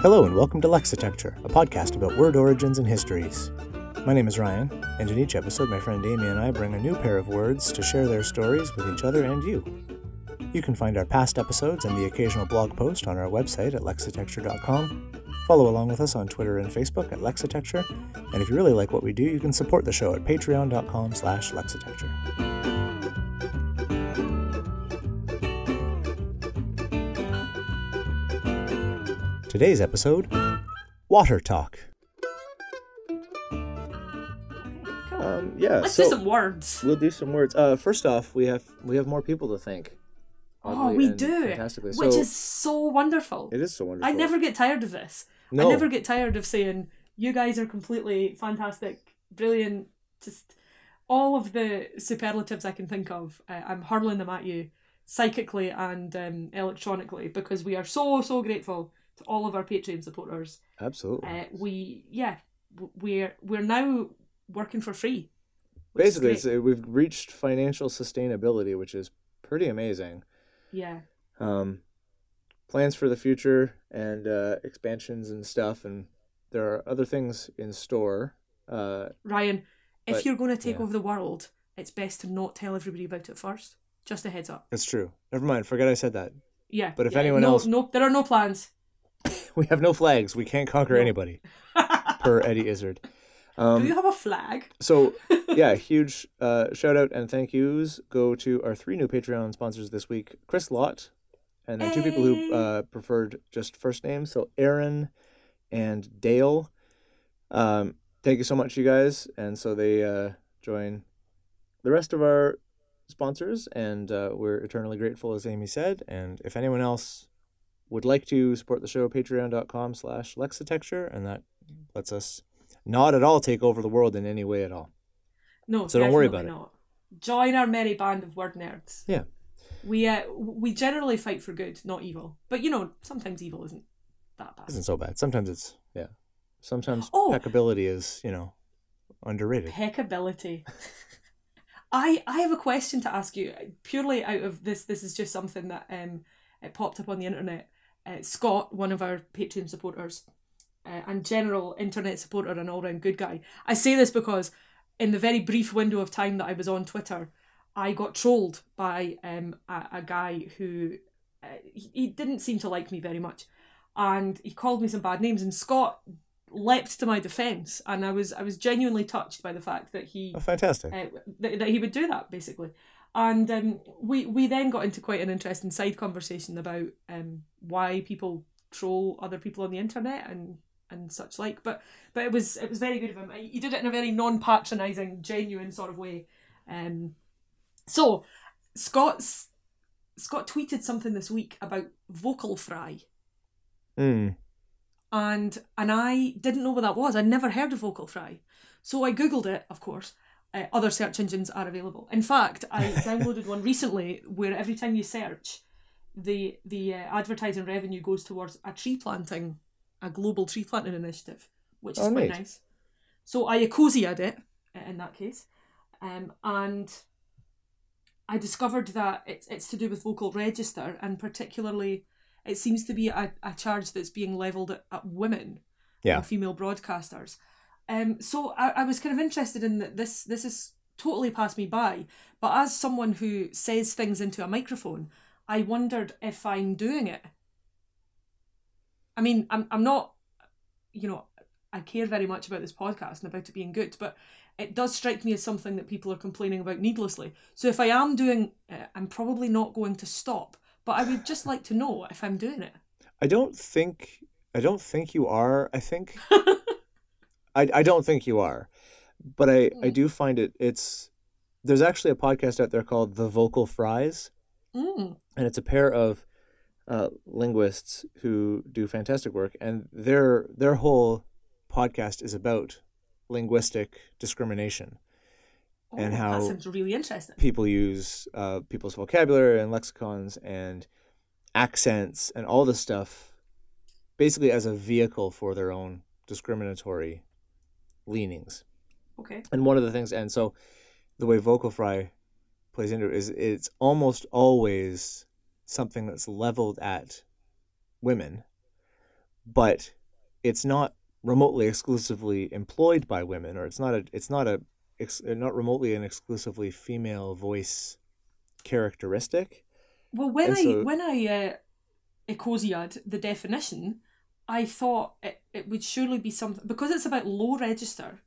Hello and welcome to Lexitecture, a podcast about word origins and histories. My name is Ryan, and in each episode my friend Amy and I bring a new pair of words to share their stories with each other and you. You can find our past episodes and the occasional blog post on our website at lexitecture.com. Follow along with us on Twitter and Facebook at Lexitecture, and if you really like what we do, you can support the show at patreon.com/lexitecture. Today's episode, Water Talk. Let's do some words. We'll do some words. First off, we have more people to thank. We do, which is so wonderful. It is so wonderful. I never get tired of this. No. I never get tired of saying, you guys are completely fantastic, brilliant, just all of the superlatives I can think of. I'm hurling them at you psychically and electronically because we are so grateful to all of our Patreon supporters. Absolutely. We're now working for free. Basically, we've reached financial sustainability, which is pretty amazing. Yeah. Plans for the future and expansions and stuff, and there are other things in store. Ryan, if you're going to take over the world, it's best to not tell everybody about it first. Just a heads up. That's true. Never mind. Forget I said that. Yeah. But if anyone else... No, there are no plans. We have no flags. We can't conquer anybody. Per Eddie Izzard. Do you have a flag? So, yeah, huge shout out and thank yous go to our 3 new Patreon sponsors this week. Chris Lott, and then 2 people who preferred just first names. So, Aaron and Dale. Thank you so much, you guys. And so they join the rest of our sponsors, and we're eternally grateful, as Amy said. And if anyone else would like to support the show, patreon.com/Lexitecture, and that lets us not at all take over the world in any way at all. No, so don't worry about it. Join our merry band of word nerds. Yeah. We generally fight for good, not evil. But sometimes evil isn't that bad. Isn't so bad. Sometimes it's Sometimes peccability is, underrated. Peccability. I have a question to ask you, purely out of this. This is just something that it popped up on the internet. Scot, one of our Patreon supporters, and general internet supporter and all-round good guy. I say this because in the very brief window of time that I was on Twitter, I got trolled by a guy who he didn't seem to like me very much, and he called me some bad names, and Scot leapt to my defence, and I was genuinely touched by the fact that he fantastic that he would do that, basically. And we then got into quite an interesting side conversation about why people troll other people on the internet and such like. But it was very good of him. He did it in a very non-patronising, genuine sort of way. So Scott tweeted something this week about vocal fry. And I didn't know what that was. I'd never heard of vocal fry. So I Googled it, of course. Other search engines are available. In fact, I downloaded one recently where every time you search, the advertising revenue goes towards a global tree planting initiative, which is quite nice. So I Ecosia'd it in that case, and I discovered that it's to do with vocal register, and particularly it seems to be a charge that's being levelled at women, female broadcasters. So I was kind of interested in that. This is totally passed me by, but as someone who says things into a microphone, I wondered if I'm doing it. I mean, I'm not, I care very much about this podcast and about it being good, but it does strike me as something that people are complaining about needlessly. So if I am doing it, I'm probably not going to stop, but I would just like to know if I'm doing it. I don't think you are. I think... I don't think you are, but I do find there's actually a podcast out there called The Vocal Fries, and it's a pair of linguists who do fantastic work, and their whole podcast is about linguistic discrimination and how that sounds really interesting. People use people's vocabulary and lexicons and accents and all this stuff basically as a vehicle for their own discriminatory leanings. Okay. And one of the things, and so the way vocal fry plays into it is it's almost always something that's leveled at women, but it's not remotely exclusively employed by women, or it's not remotely and exclusively female voice characteristic. Well, And so, when I ecosiad the definition, I thought it would surely be something, because it's about low register.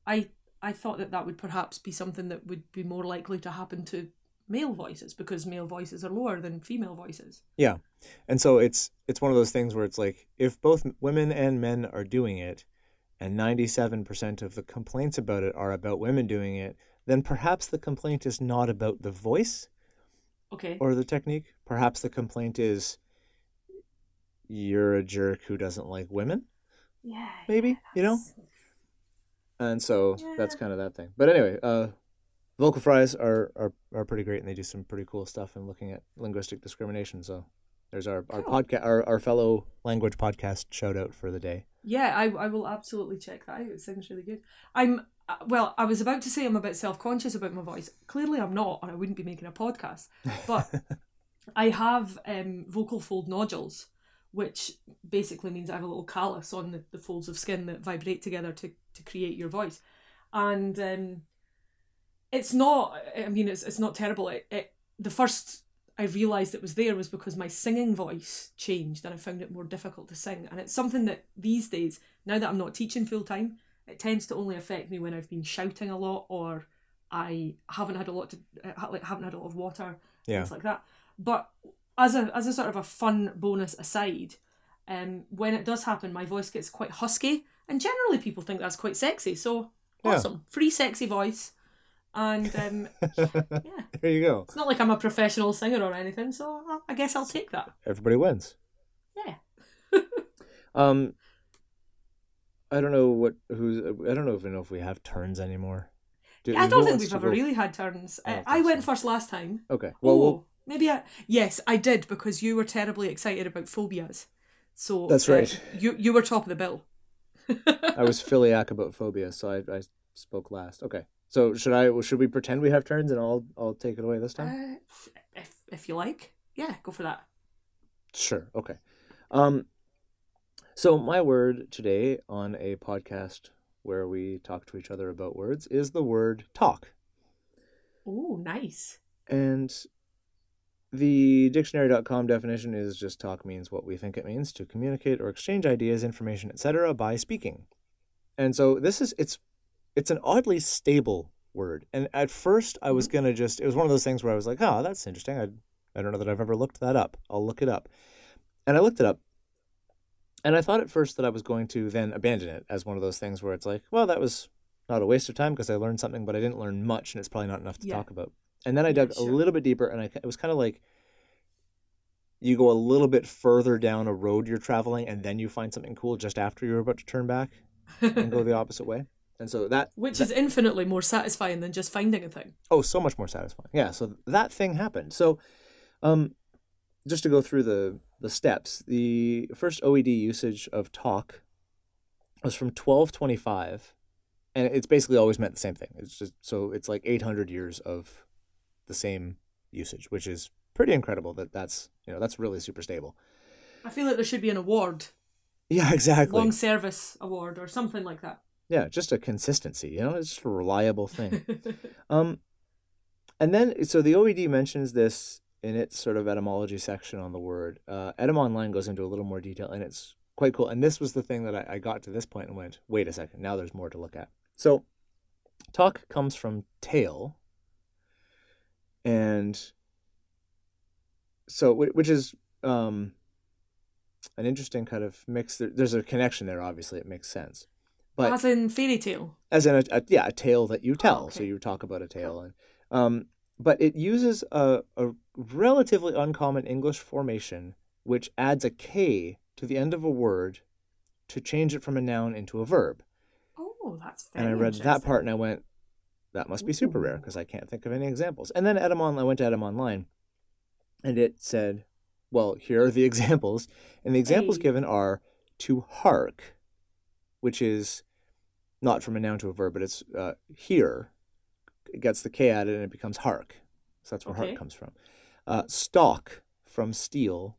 I I thought that that would perhaps be something that would be more likely to happen to male voices, because male voices are lower than female voices. yeah. And so it's one of those things where it's like, if both women and men are doing it, and 97% of the complaints about it are about women doing it, then perhaps the complaint is not about the voice Okay. or the technique. Perhaps the complaint is, you're a jerk who doesn't like women, Yeah, yeah, maybe, you know? that's And so that's yeah. kind of that thing. But anyway, vocal fries are pretty great, and they do some pretty cool stuff in looking at linguistic discrimination. So there's our Cool. podcast, our fellow language podcast shout out for the day. Yeah, I will absolutely check that out. It sounds really good. I'm well, I was about to say I'm a bit self-conscious about my voice. Clearly I'm not, or I wouldn't be making a podcast. But I have vocal fold nodules, which basically means I have a little callus on the folds of skin that vibrate together to create your voice. And it's not, I mean, it's not terrible. The first I realised it was there was because my singing voice changed and I found it more difficult to sing. And it's something that these days, now that I'm not teaching full time, it tends to only affect me when I've been shouting a lot, or I haven't had a lot haven't had a lot of water, Yeah. things like that. But as a sort of a fun bonus aside, when it does happen, my voice gets quite husky, and generally people think that's quite sexy. So Yeah. awesome, free sexy voice. And yeah, There you go. it's not like I'm a professional singer or anything, so I guess I'll take that. Everybody wins. Yeah. Um, I don't know I don't know if we have turns anymore. Yeah, I Who don't think wants we've to ever go really had turns. I don't I think went so. first last time. Okay. Well, Oh, maybe yes, I did, because you were terribly excited about phobias. So that's right. You were top of the bill. I was philiac about phobia, so I spoke last. Okay. So should we pretend we have turns, and I'll take it away this time? If you like, yeah, go for that. Sure. Okay. Um, so my word today on a podcast where we talk to each other about words is the word talk. Oh, nice. And the dictionary.com definition is just talk means what we think it means: to communicate or exchange ideas, information, etc. by speaking. And so it's an oddly stable word. And at first I was going to it was one of those things where I was like, oh, that's interesting. I don't know that I've ever looked that up. I'll look it up. And I looked it up. And I thought at first that I was going to then abandon it as one of those things where it's like, well, that was not a waste of time because I learned something, but I didn't learn much, and it's probably not enough to talk about. And then I dug a little bit deeper, and it was kind of like you go a little bit further down a road you're traveling, and then you find something cool just after you're about to turn back and go the opposite way. And so Which is infinitely more satisfying than just finding a thing. Oh, so much more satisfying. Yeah, so that thing happened. So just to go through the steps, the first OED usage of talk was from 1225, and it's basically always meant the same thing. It's just, so it's like 800 years of the same usage, which is pretty incredible. That's really super stable. I feel like there should be an award. Yeah, exactly. Long service award or something like that. Yeah, just a consistency, it's just a reliable thing. And then, so the OED mentions this in its sort of etymology section on the word. Etym Online goes into a little more detail, and it's quite cool. And this was the thing that I got to this point and went, wait a second, now there's more to look at. So talk comes from tail, and so, which is an interesting kind of mix. There's a connection there, obviously, it makes sense. But as in fairy tale? As in a tale that you tell. Oh, okay. So you talk about a tale. And but it uses a relatively uncommon English formation which adds a K to the end of a word to change it from a noun into a verb. Oh, that's very And I read that part and I went, that must be super rare because I can't think of any examples. And then I went to Etym Online, and it said, well, here are the examples. And the examples given are to hark, which is not from a noun to a verb, but it's hear. It gets the K added and it becomes hark. So that's where hark comes from. Stalk from steal,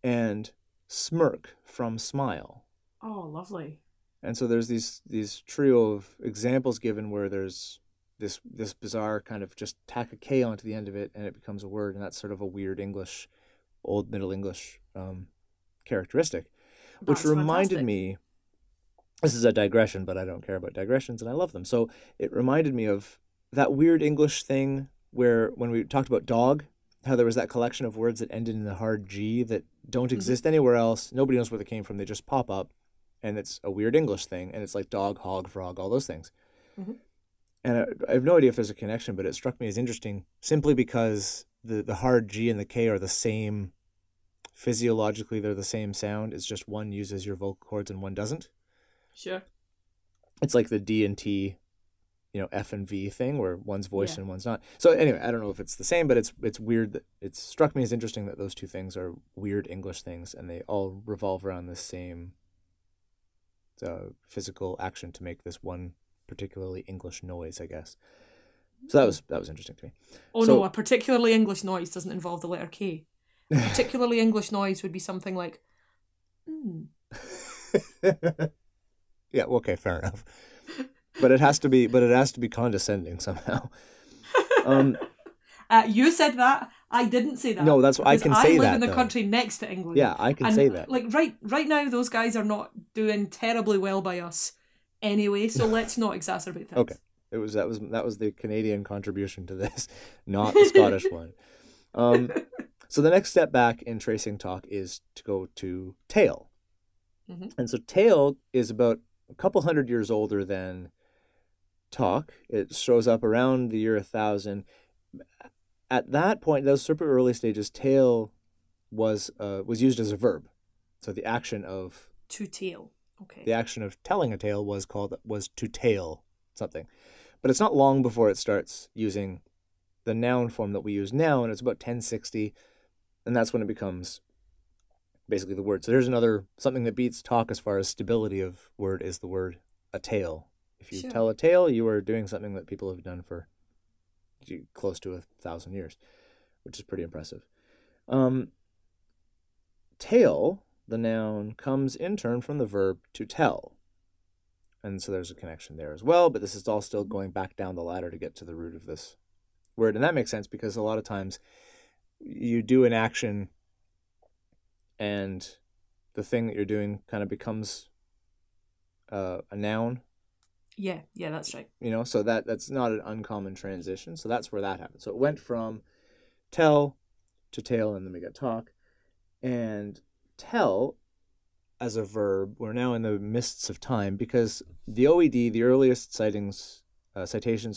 and smirk from smile. Oh, lovely. And so there's these trio of examples given where there's this bizarre kind of just tack a K onto the end of it and it becomes a word, and that's sort of a weird English, old Middle English characteristic, which That's reminded fantastic. me, this is a digression, but I don't care about digressions and I love them. So it reminded me of that weird English thing where when we talked about dog, how there was that collection of words that ended in the hard G that don't Hmm. exist anywhere else. Nobody knows where they came from. They just pop up, and it's a weird English thing, and it's like dog, hog, frog, all those things. Hmm. And I have no idea if there's a connection, but it struck me as interesting simply because the hard G and the K are the same physiologically. They're the same sound. It's just one uses your vocal cords and one doesn't. Sure. It's like the D and T, F and V thing where one's voiced Yeah. and one's not. So anyway, I don't know if it's the same, but it's weird that it struck me as interesting that those two things are weird English things, and they all revolve around this same physical action to make this one particularly English noise, I guess. So that was interesting to me. Oh So no, a particularly English noise doesn't involve the letter K. A particularly English noise would be something like, mm. yeah, okay, fair enough. But it has to be condescending somehow. You said that. I didn't say that. No, that's I because can I say live that in the though. country next to England. Yeah, I can and say that. Like right now, those guys are not doing terribly well by us anyway. So let's not exacerbate things. Okay, that was the Canadian contribution to this, not the Scottish one. So the next step back in tracing talk is to go to tail, and so tail is about a couple hundred years older than talk. It shows up around the year 1000. At that point, those super early stages, tail was used as a verb. So the action of To tail. Okay. the action of telling a tale was to tale something. But it's not long before it starts using the noun form that we use now, and it's about 1060, and that's when it becomes basically the word. So there's another something that beats talk as far as stability of word is the word a tale. If you tell a tale, you are doing something that people have done for close to 1,000 years, which is pretty impressive. Tale, the noun, comes in turn from the verb to tell. And so there's a connection there as well, but this is all still going back down the ladder to get to the root of this word. And that makes sense because a lot of times you do an action and the thing that you're doing kind of becomes a noun. Yeah, that's right. So that's not an uncommon transition. So that's where that happened. So it went from tell to tale, and then we get talk. And tell as a verb, we're now in the mists of time because the OED, the earliest citations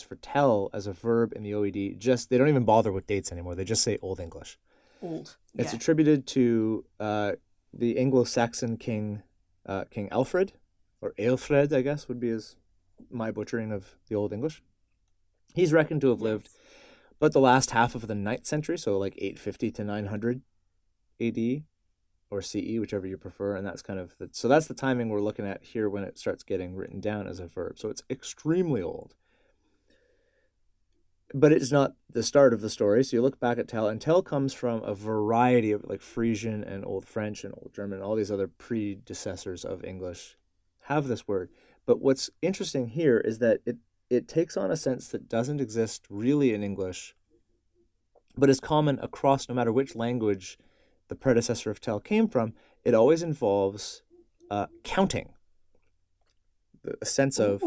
for tell as a verb in the OED, they don't even bother with dates anymore. They just say Old English. Old. It's attributed to the Anglo-Saxon king Alfred, or Aelfred, I guess would be my butchering of the Old English. He's reckoned to have lived but the last half of the 9th century, so like 850 to 900 AD or CE, whichever you prefer, and that's kind of so that's the timing we're looking at here when it starts getting written down as a verb. So it's extremely old. But it's not the start of the story. So you look back at tell, and tell comes from a variety of like Frisian and Old French and Old German, all these other predecessors of English have this word. But what's interesting here is that it takes on a sense that doesn't exist really in English, but is common across no matter which language the predecessor of tell came from. It always involves counting, a sense of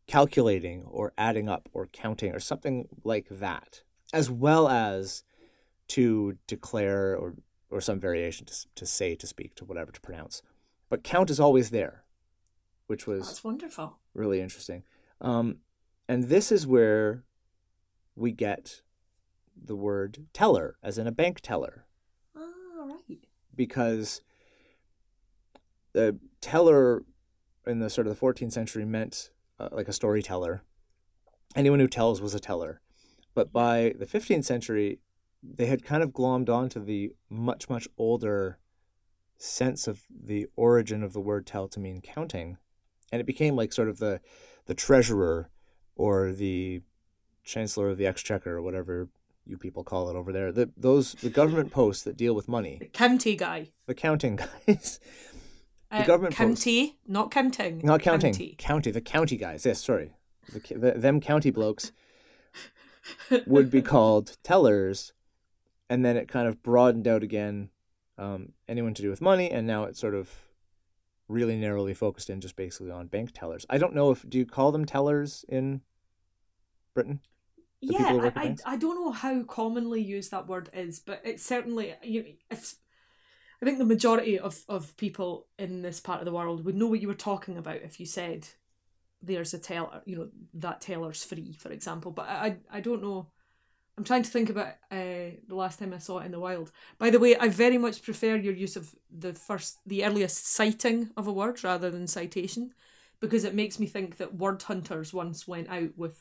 calculating or adding up or counting or something like that, as well as to declare or some variation to say, to speak, to whatever, to pronounce. But count is always there, which was that's wonderful, really interesting. And this is where we get the word teller, as in a bank teller. Ah, right. Because the teller in the sort of the 14th century meant like a storyteller. Anyone who tells was a teller. But by the 15th century, they had kind of glommed onto the much, much older sense of the origin of the word tell to mean counting. And it became like sort of the treasurer or the chancellor of the exchequer or whatever you people call it over there. The government posts that deal with money. The county guy. The counting guys. The government county, posts. not counting. Not counting. County. The county guys. Yes, sorry. Them county blokes would be called tellers, and then it kind of broadened out again, anyone to do with money, and now it's sort of really narrowly focused in just basically on bank tellers. I don't know do you call them tellers in Britain? Yeah, I don't know how commonly used that word is, but it's certainly, I think the majority of people in this part of the world would know what you were talking about if you said there's a teller, that teller's free, for example. But I don't know. I'm trying to think about the last time I saw it in the wild. By the way, I very much prefer your use of the earliest citing of a word rather than citation, because it makes me think that word hunters once went out with,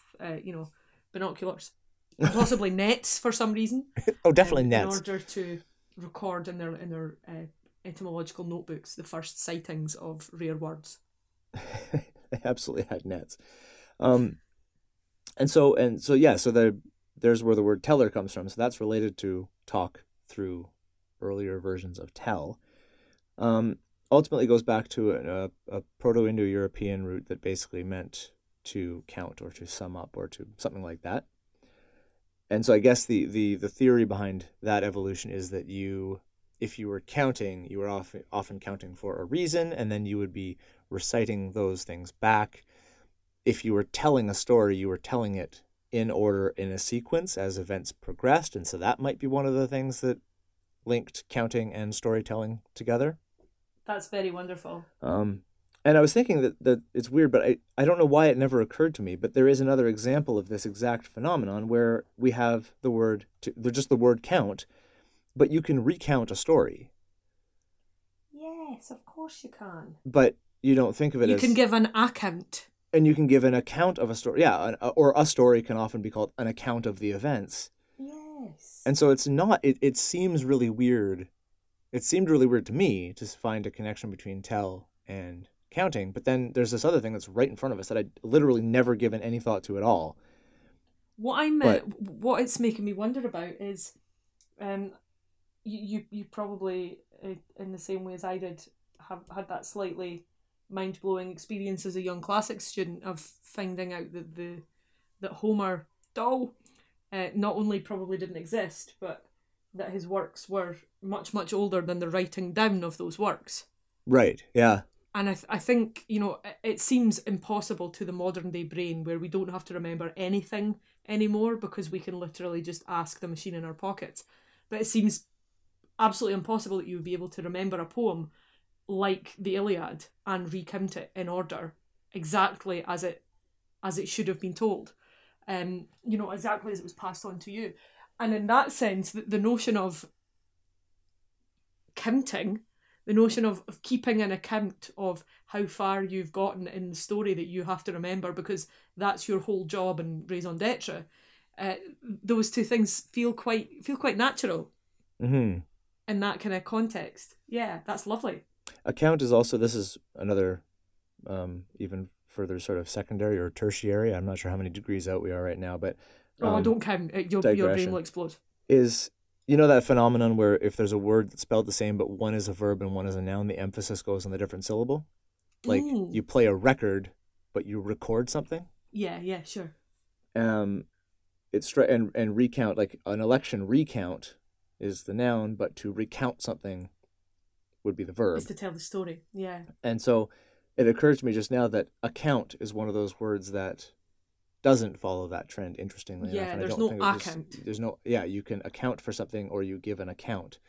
binoculars, possibly nets for some reason. Oh, definitely nets. In order to record in their etymological notebooks the first sightings of rare words. They absolutely had nets. So there's where the word teller comes from. So that's related to talk through earlier versions of tell. Ultimately goes back to a Proto-Indo-European root that basically meant to count or to sum up or to something like that. And so I guess the theory behind that evolution is that if you were counting, you were often counting for a reason, and then you would be reciting those things back. If you were telling a story, you were telling it in order, in a sequence as events progressed, and so that might be one of the things that linked counting and storytelling together. That's very wonderful. And I was thinking that it's weird, but I don't know why it never occurred to me, but there is another example of this exact phenomenon where we have just the word count, but you can recount a story. Yes, of course you can. But you don't think of it as... You can give an account. And you can give an account of a story. Yeah, or a story can often be called an account of the events. Yes. And so it's not... It seems really weird. It seemed really weird to me to find a connection between tell and counting, but then there's this other thing that's right in front of us that I'd literally never given any thought to at all. What it's making me wonder about is, you probably, in the same way as I did, have had that slightly mind-blowing experience as a young classics student of finding out that Homer not only probably didn't exist, but that his works were much, much older than the writing down of those works. Right, yeah. And I think, it seems impossible to the modern day brain where we don't have to remember anything anymore because we can literally just ask the machine in our pockets. But it seems absolutely impossible that you would be able to remember a poem like the Iliad and recount it in order exactly as it should have been told. Exactly as it was passed on to you. And in that sense, the notion of counting, the notion of keeping an account of how far you've gotten in the story that you have to remember because that's your whole job in raison d'etre, those two things feel quite natural. Mm-hmm. In that kind of context. Yeah, that's lovely. Account is also, this is another even further sort of secondary or tertiary, I'm not sure how many degrees out we are right now, but don't count. Your brain will explode. Is, that phenomenon where if there's a word that's spelled the same but one is a verb and one is a noun, the emphasis goes on the different syllable? Like you play a record but you record something? Yeah, sure. It's and recount, like an election recount is the noun, but to recount something would be the verb. Is to tell the story, yeah. And so it occurred to me just now that account is one of those words that doesn't follow that trend, interestingly enough. Yeah, there's no account. You can account for something or you give an account.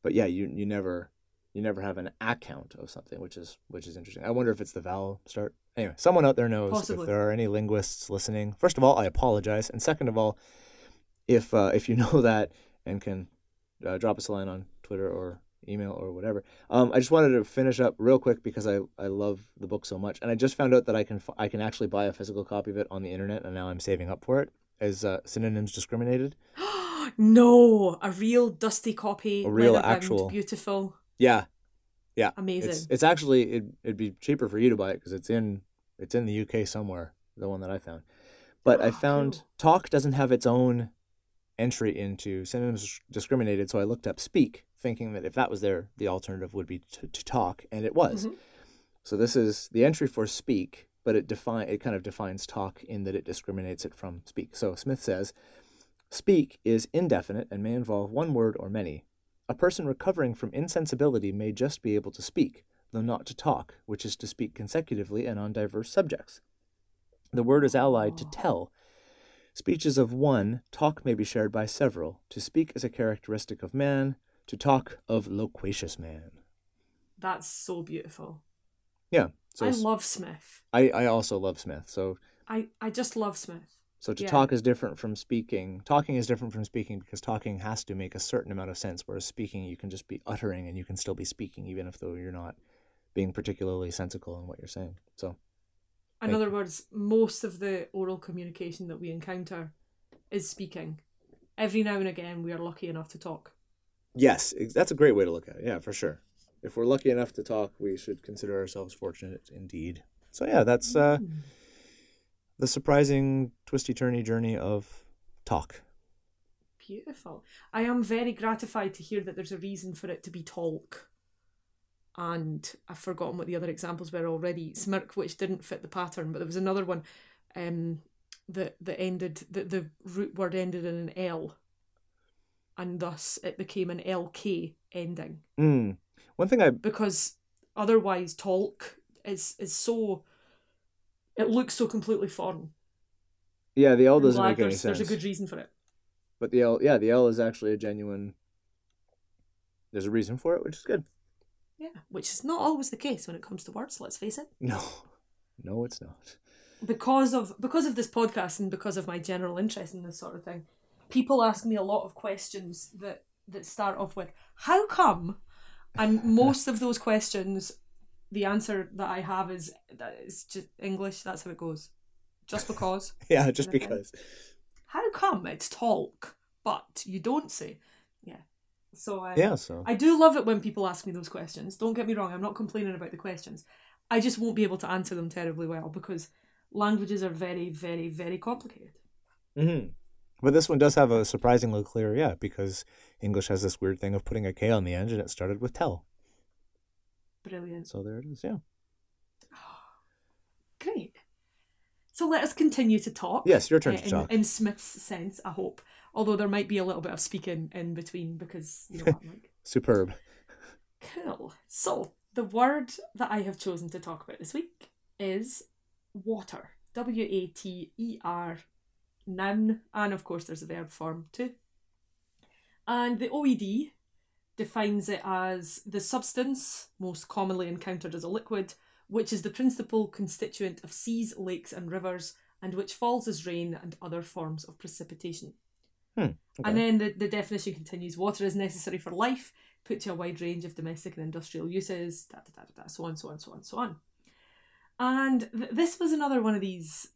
But yeah, you never have an account of something, which is interesting. I wonder if it's the vowel start. Anyway, someone out there knows. Possibly. If there are any linguists listening. First of all, I apologize. And second of all, if you know that and can drop us a line on Twitter or email or whatever. I just wanted to finish up real quick because I love the book so much, and I just found out that I can actually buy a physical copy of it on the internet, and now I'm saving up for it as Synonyms Discriminated. No, a real dusty copy, a real actual beautiful. Yeah, amazing. It's actually it'd be cheaper for you to buy it because it's in the UK somewhere. The one that I found, but I found cool. Talk doesn't have its own entry into synonyms discriminated, so I looked up speak, thinking that if that was there, the alternative would be to talk, and it was. So this is the entry for speak, but it kind of defines talk in that it discriminates it from speak. So Smith says, speak is indefinite and may involve one word or many. A person recovering from insensibility may just be able to speak, though not to talk, which is to speak consecutively and on diverse subjects. The word is allied to tell. Speech is of one, talk may be shared by several. To speak is a characteristic of man, to talk of loquacious man. That's so beautiful. Yeah. So I love Smith. I also love Smith. So I just love Smith. So to talk is different from speaking. Talking is different from speaking because talking has to make a certain amount of sense, whereas speaking, you can just be uttering and you can still be speaking, even if though you're not being particularly sensical in what you're saying. So, in other words, most of the oral communication that we encounter is speaking. Every now and again, we are lucky enough to talk. Yes, that's a great way to look at it. Yeah, for sure. If we're lucky enough to talk, we should consider ourselves fortunate indeed. So yeah, that's the surprising twisty-turny journey of talk. Beautiful. I am very gratified to hear that there's a reason for it to be talk. And I've forgotten what the other examples were already. Smirk, which didn't fit the pattern, but there was another one that ended, the root word ended in an L, and thus it became an LK ending. One thing because otherwise talk is so, it looks so completely foreign. Yeah, the L doesn't make any sense. There's a good reason for it. But the L is actually a genuine. There's a reason for it, which is good. Yeah, which is not always the case when it comes to words, let's face it. No, it's not. Because of this podcast and because of my general interest in this sort of thing, people ask me a lot of questions that start off with, how come? And most of those questions, the answer that I have is just English, that's how it goes. Just because. Yeah, just because. How come it's talk, but you don't say? Yeah. So I do love it when people ask me those questions. Don't get me wrong, I'm not complaining about the questions. I just won't be able to answer them terribly well because languages are very, very, very complicated. But this one does have a surprisingly clear, because English has this weird thing of putting a K on the end, and it started with tell. Brilliant. So there it is, yeah. Great. So let us continue to talk. Yes, your turn to talk. In Smith's sense, I hope. Although there might be a little bit of speaking in between because you know what I'm like. Superb. Cool. So the word that I have chosen to talk about this week is water. W-A-T-E-R, noun, and of course there's a verb form too. And the OED defines it as the substance, most commonly encountered as a liquid, which is the principal constituent of seas, lakes and rivers, and which falls as rain and other forms of precipitation. Okay. And then the definition continues, water is necessary for life, put to a wide range of domestic and industrial uses, so on, so on, so on, so on. And this was another one of these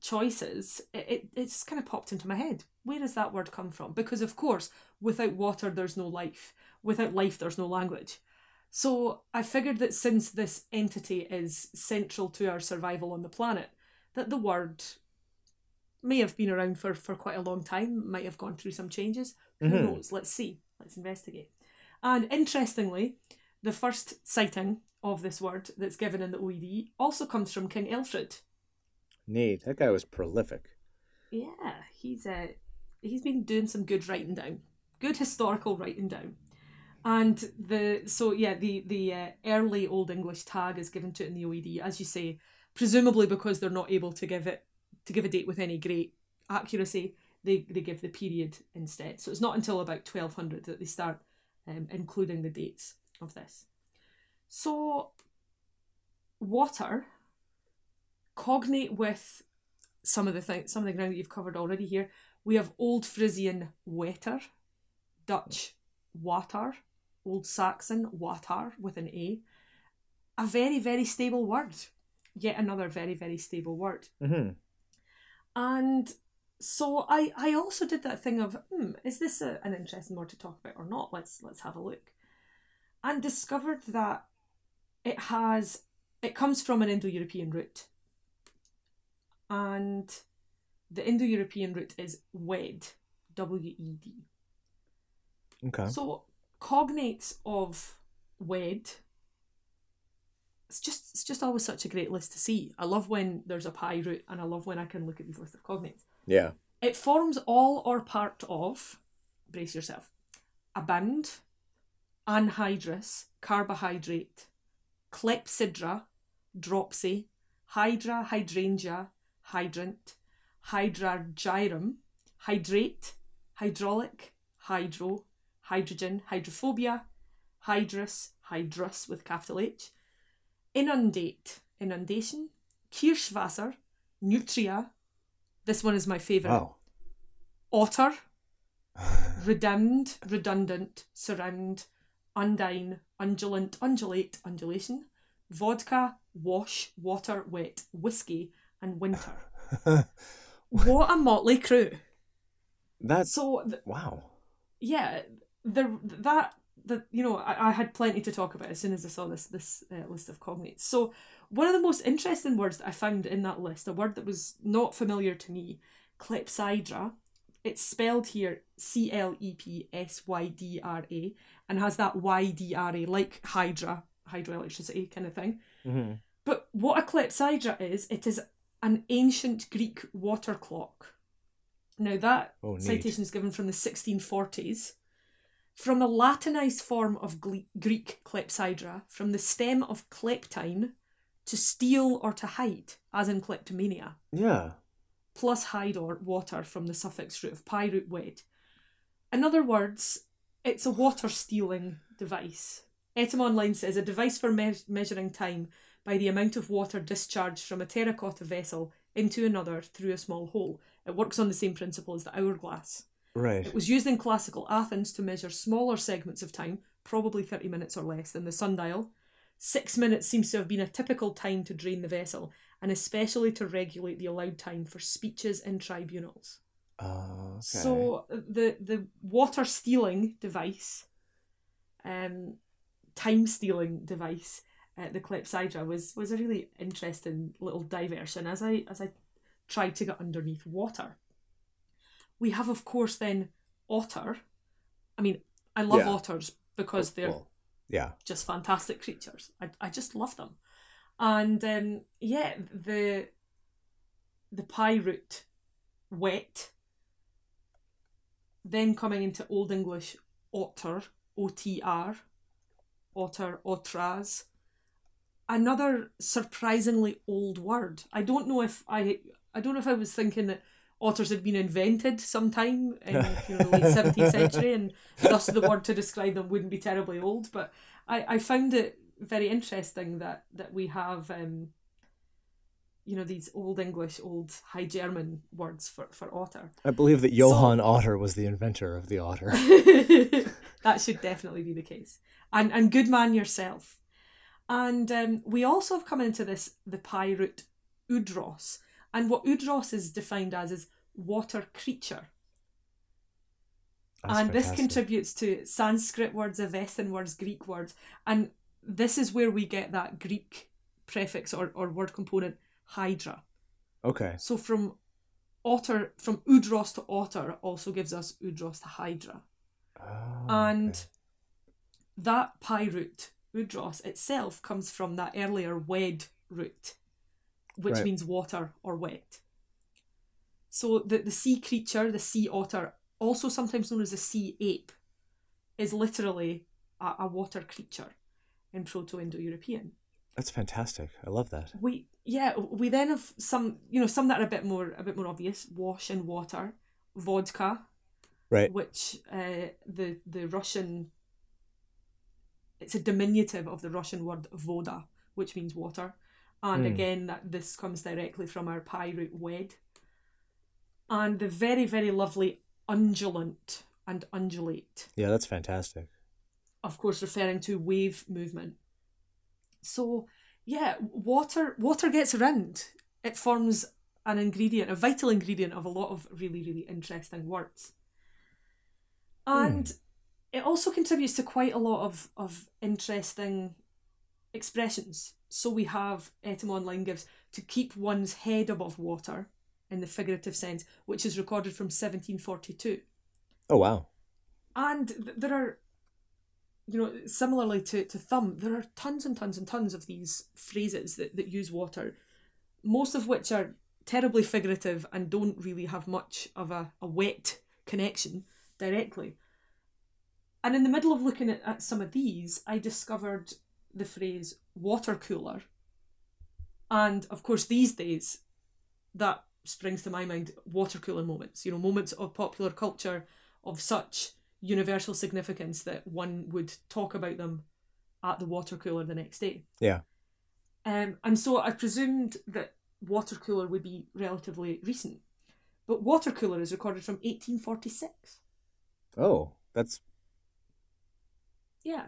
choices. It just kind of popped into my head. Where does that word come from? Because of course, without water, there's no life. Without life, there's no language. So I figured that since this entity is central to our survival on the planet, that the word may have been around for quite a long time, might have gone through some changes. Who knows? Let's see. Let's investigate. And interestingly, the first sighting of this word that's given in the OED also comes from King Alfred. Neat. That guy was prolific. Yeah, he's been doing some good writing down. Good historical writing down. And the early Old English tag is given to it in the OED, as you say, presumably because they're not able to give a date with any great accuracy. They give the period instead. So it's not until about 1200 that they start including the dates of this. So water, cognate with some of the ground that you've covered already here. We have Old Frisian wetter, Dutch water, Old Saxon water with an A. A very, very stable word. Yet another very, very stable word. And so I also did that thing of, is this an interesting word to talk about or not? Let's have a look. And discovered that it comes from an Indo-European root. And the Indo-European root is wed, W-E-D. Okay. So cognates of wed, it's just always such a great list to see. I love when there's a pi root, and I love when I can look at these lists of cognates. Yeah. It forms all or part of, brace yourself, abound, anhydrous, carbohydrate, clepsydra, dropsy, hydra, hydrangea, hydrant, hydrargyrum, hydrate, hydraulic, hydro, hydrogen, hydrophobia, hydrus with capital H, inundate, inundation, Kirschwasser, nutria, this one is my favourite, Wow. otter, redound, redundant, surround, undine, undulant, undulate, undulation, vodka, wash, water, wet, whiskey, and winter. What a motley crew. That's So wow. Yeah, I had plenty to talk about as soon as I saw this list of cognates. So one of the most interesting words that I found in that list, a word that was not familiar to me, clepsydra. It's spelled here Clepsydra and has that YDRA, like hydroelectricity kind of thing. Mm-hmm. But what a clepsydra is, it is an ancient Greek water clock. Now that citation is given from the 1640s, from a Latinized form of Greek clepsydra, from the stem of kleptine, to steal or to hide, as in kleptomania. Yeah. Plus hide or water from the suffix root of pi root wed. In other words, it's a water stealing device. Etim Online says a device for measuring time by the amount of water discharged from a terracotta vessel into another through a small hole. It works on the same principle as the hourglass. Right. It was used in classical Athens to measure smaller segments of time, probably 30 minutes or less, than the sundial. 6 minutes seems to have been a typical time to drain the vessel, and especially to regulate the allowed time for speeches in tribunals. Okay. So the water stealing device, time stealing device, the clepsydra was a really interesting little diversion as I tried to get underneath water. We have, of course, then otter. I mean, I love otters because they're just fantastic creatures. I just love them. And the pi root, wet, then coming into Old English, otter, O-T-R, otter, otras. Another surprisingly old word. I don't know if I was thinking that otters had been invented sometime in the late 17th century, and thus the word to describe them wouldn't be terribly old. But I found it very interesting that we have these Old English, Old High German words for otter. I believe that Johann Otter was the inventor of the otter. That should definitely be the case. And good man yourself. And we also have come into the pi root oudros. And what oudros is defined as is water creature. That's and fantastic. This contributes to Sanskrit words, Avestan words, Greek words. And this is where we get that Greek prefix or word component, hydra. Okay. So from oudros to otter also gives us oudros to hydra. And that pi root, oudros, itself comes from that earlier wed root, which means water or wet. So the sea creature, the sea otter, also sometimes known as the sea ape, is literally a water creature in Proto-Indo-European. That's fantastic. I love that. We then have some that are a bit more obvious. Wash and water, vodka, right? Which the Russian, it's a diminutive of the Russian word voda, which means water. And again, this comes directly from our pi root wed. And the very, very lovely undulant and undulate. Yeah, that's fantastic. Of course, referring to wave movement. So, yeah, water gets around. It forms a vital ingredient of a lot of really, really interesting words. And it also contributes to quite a lot of interesting expressions. So we have, Etim Online gives, to keep one's head above water, in the figurative sense, which is recorded from 1742. Oh, wow. And there are, similarly to thumb, there are tons and tons and tons of these phrases that use water, most of which are terribly figurative and don't really have much of a wet connection directly. And in the middle of looking at some of these, I discovered the phrase water cooler. And of course, these days, that springs to my mind water cooler moments, moments of popular culture of such universal significance that one would talk about them at the water cooler the next day. Yeah. And so I presumed that water cooler would be relatively recent. But water cooler is recorded from 1846. Oh, that's... Yeah.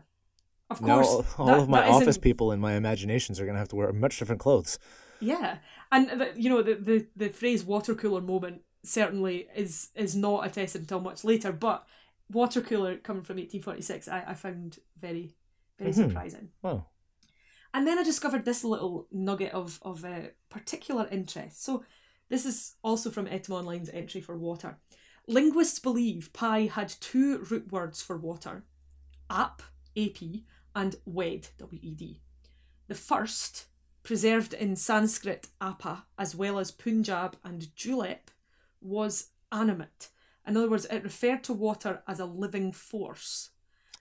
Of Now course. all of my office people in my imaginations are going to have to wear much different clothes. Yeah. And, the phrase water cooler moment certainly is not attested until much later, but water cooler coming from 1846 I found very, very surprising. Wow. And then I discovered this little nugget of particular interest. So this is also from Etymonline's entry for water. Linguists believe Pi had two root words for water, ap, AP, and wed, W-E-D. The first, preserved in Sanskrit apa, as well as Punjab and Julep, was animate. In other words, it referred to water as a living force,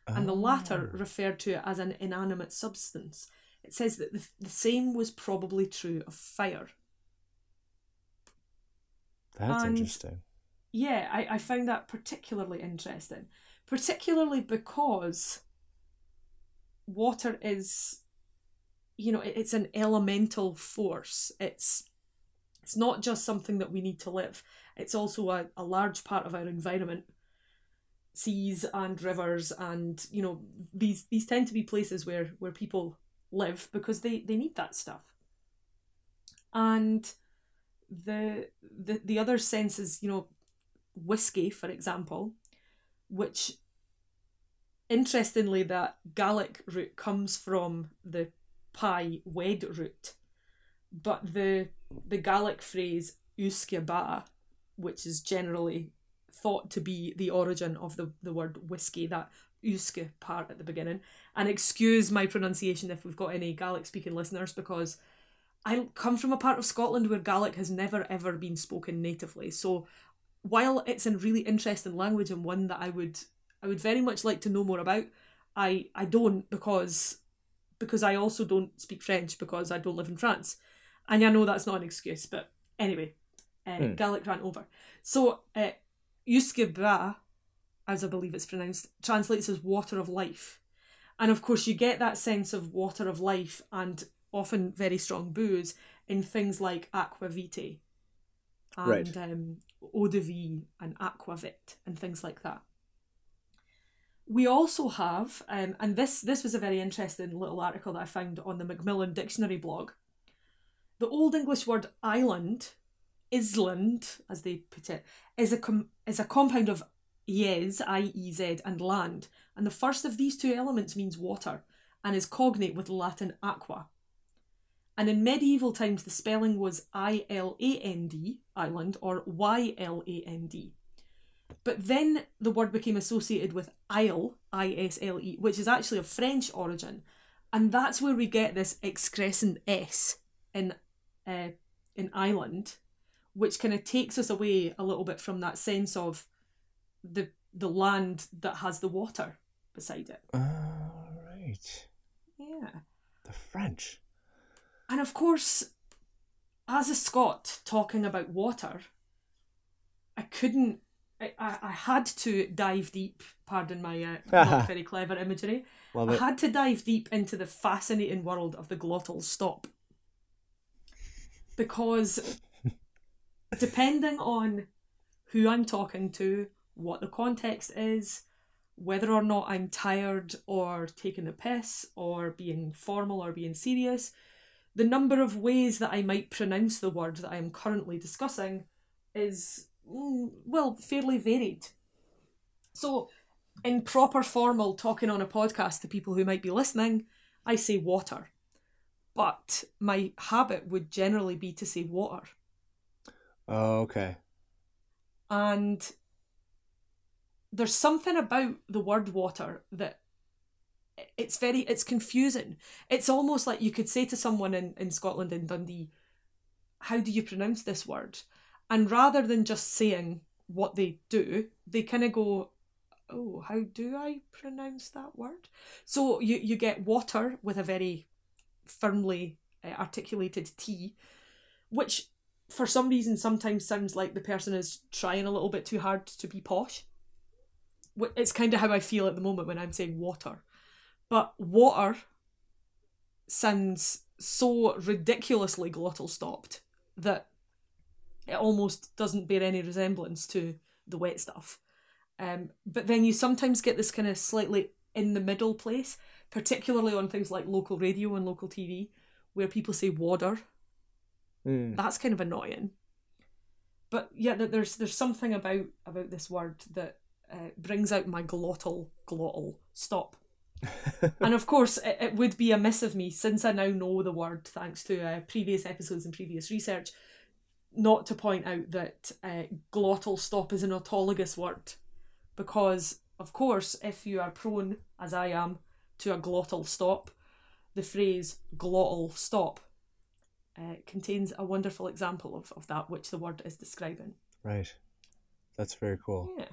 and the latter referred to it as an inanimate substance. It says that the same was probably true of fire. That's interesting. Yeah, I found that particularly interesting, particularly because water is, it's an elemental force. It's not just something that we need to live. It's also a large part of our environment. Seas and rivers and, these tend to be places where people live because they need that stuff. And the other sense is, whiskey, for example, which, interestingly, that Gaelic root comes from the Pi wed root, but the Gaelic phrase uisce ba, which is generally thought to be the origin of the word whiskey, that uisce part at the beginning. And excuse my pronunciation if we've got any Gaelic speaking listeners, because I come from a part of Scotland where Gaelic has never ever been spoken natively. So while it's a really interesting language and one that I would very much like to know more about, I don't, because I also don't speak French because I don't live in France. And I know that's not an excuse, but anyway, Gaelic ran over. So uisce ba, as I believe it's pronounced, translates as water of life. And of course you get that sense of water of life and often very strong booze in things like aqua vitae and eau de vie and aquavit and things like that. We also have, and this was a very interesting little article that I found on the Macmillan Dictionary blog, the Old English word island, island, as they put it, is a compound of yes, I-E-Z, and land. And the first of these two elements means water and is cognate with the Latin aqua. And in medieval times, the spelling was I-L-A-N-D, island, or Y-L-A-N-D. But then the word became associated with isle, I-S-L-E, which is actually of French origin. And that's where we get this excrescent S in island, which kind of takes us away a little bit from that sense of the land that has the water beside it. Right. Yeah. The French. And of course, as a Scot talking about water, I had to dive deep, pardon my not very clever imagery. I had to dive deep into the fascinating world of the glottal stop. Because depending on who I'm talking to, what the context is, whether or not I'm tired or taking a piss or being formal or being serious, the number of ways that I might pronounce the word that I am currently discussing is, fairly varied. So, in proper formal talking on a podcast to people who might be listening, I say water. But my habit would generally be to say water. Oh, okay. And there's something about the word water that it's confusing. It's almost like you could say to someone in Scotland, in Dundee, how do you pronounce this word? And rather than just saying what they do, they kind of go, oh, how do I pronounce that word? So you get water with a very firmly articulated T, which for some reason sometimes sounds like the person is trying a little bit too hard to be posh. It's kind of how I feel at the moment when I'm saying water. But water sounds so ridiculously glottal stopped that it almost doesn't bear any resemblance to the wet stuff. But then you sometimes get this kind of slightly in the middle place, particularly on things like local radio and local TV, where people say water. That's kind of annoying. But yeah, there's something about this word that brings out my glottal stop. And of course, it would be amiss of me, since I now know the word thanks to previous episodes and previous research, not to point out that glottal stop is an autologous word. Because, of course, if you are prone, as I am, to a glottal stop, the phrase glottal stop contains a wonderful example of that which the word is describing. Right. That's very cool. Yeah.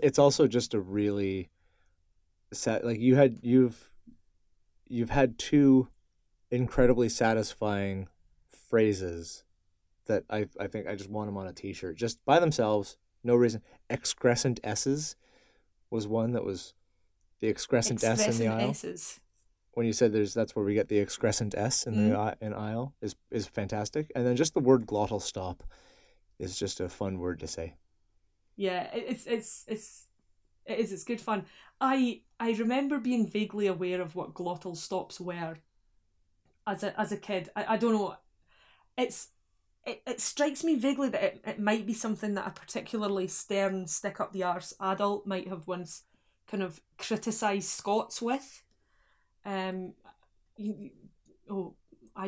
It's also just a really sad, like you've had two incredibly satisfying phrases that I think I just want them on a t-shirt just by themselves, no reason. Excrescent S's was one that was the excrescent S in the aisle. S's. When you said that's where we get the excrescent S in the aisle is fantastic. And then just the word glottal stop is just a fun word to say. Yeah, it's good fun. I remember being vaguely aware of what glottal stops were as a kid. I don't know. It strikes me vaguely that it might be something that a particularly stern, stick up the arse adult might have once kind of criticised Scots with. I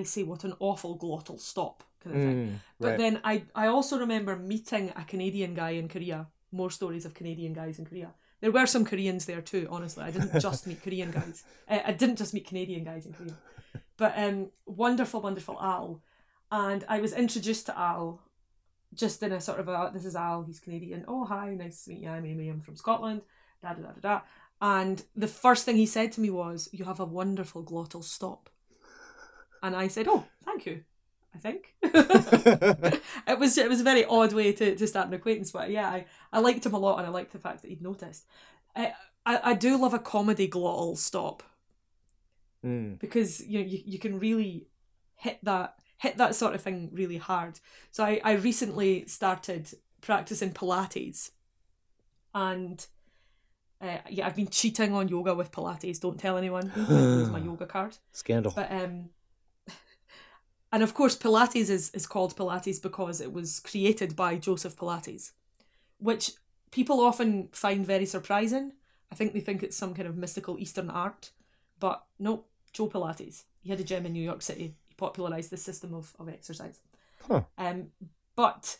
say what an awful glottal stop kind of thing. But then I also remember meeting a Canadian guy in Korea. More stories of Canadian guys in Korea. There were some Koreans there too, honestly. I didn't just meet Korean guys. I didn't just meet Canadian guys in Korea. But wonderful, wonderful Al. And I was introduced to Al just in a sort of this is Al, he's Canadian. Oh, hi, nice to meet you. I'm Amy, I'm from Scotland. Da da da da da. And the first thing he said to me was, "You have a wonderful glottal stop." And I said, "Oh, thank you, I think." It was a very odd way to start an acquaintance, but yeah, I liked him a lot, and I liked the fact that he'd noticed. I do love a comedy glottal stop. Because you can really hit that sort of thing really hard. So I recently started practicing Pilates, and I've been cheating on yoga with Pilates. Don't tell anyone. I lose my yoga card. Scandal. But and of course Pilates is called Pilates because it was created by Joseph Pilates, which people often find very surprising. I think they think it's some kind of mystical Eastern art, but no, Joe Pilates. He had a gym in New York City. He popularised this system of exercise. But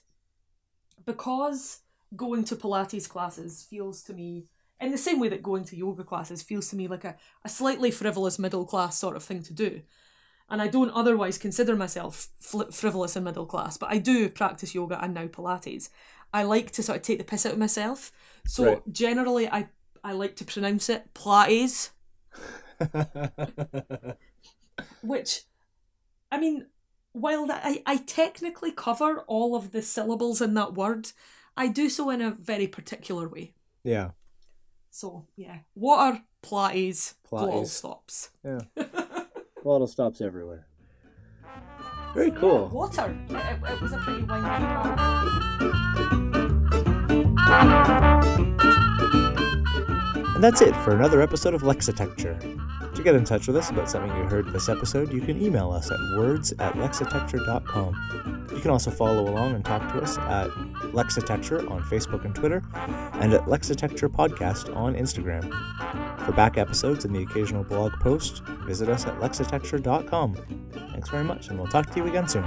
because going to Pilates classes feels to me, in the same way that going to yoga classes feels to me like a slightly frivolous middle class sort of thing to do, and I don't otherwise consider myself frivolous and middle class, but I do practice yoga and now Pilates, I like to sort of take the piss out of myself. So generally I like to pronounce it Pilates. Which, I mean, while I technically cover all of the syllables in that word, I do so in a very particular way. Yeah. So, yeah. Water, Pilates, glottal stops. Yeah. Glottal stops everywhere. Very cool. Yeah, water. It was a pretty windy And that's it for another episode of Lexitecture. To get in touch with us about something you heard this episode, you can email us at words@lexitecture.com. You can also follow along and talk to us at Lexitecture on Facebook and Twitter, and at Lexitecture Podcast on Instagram. For back episodes and the occasional blog post, visit us at Lexitecture.com. Thanks very much, and we'll talk to you again soon.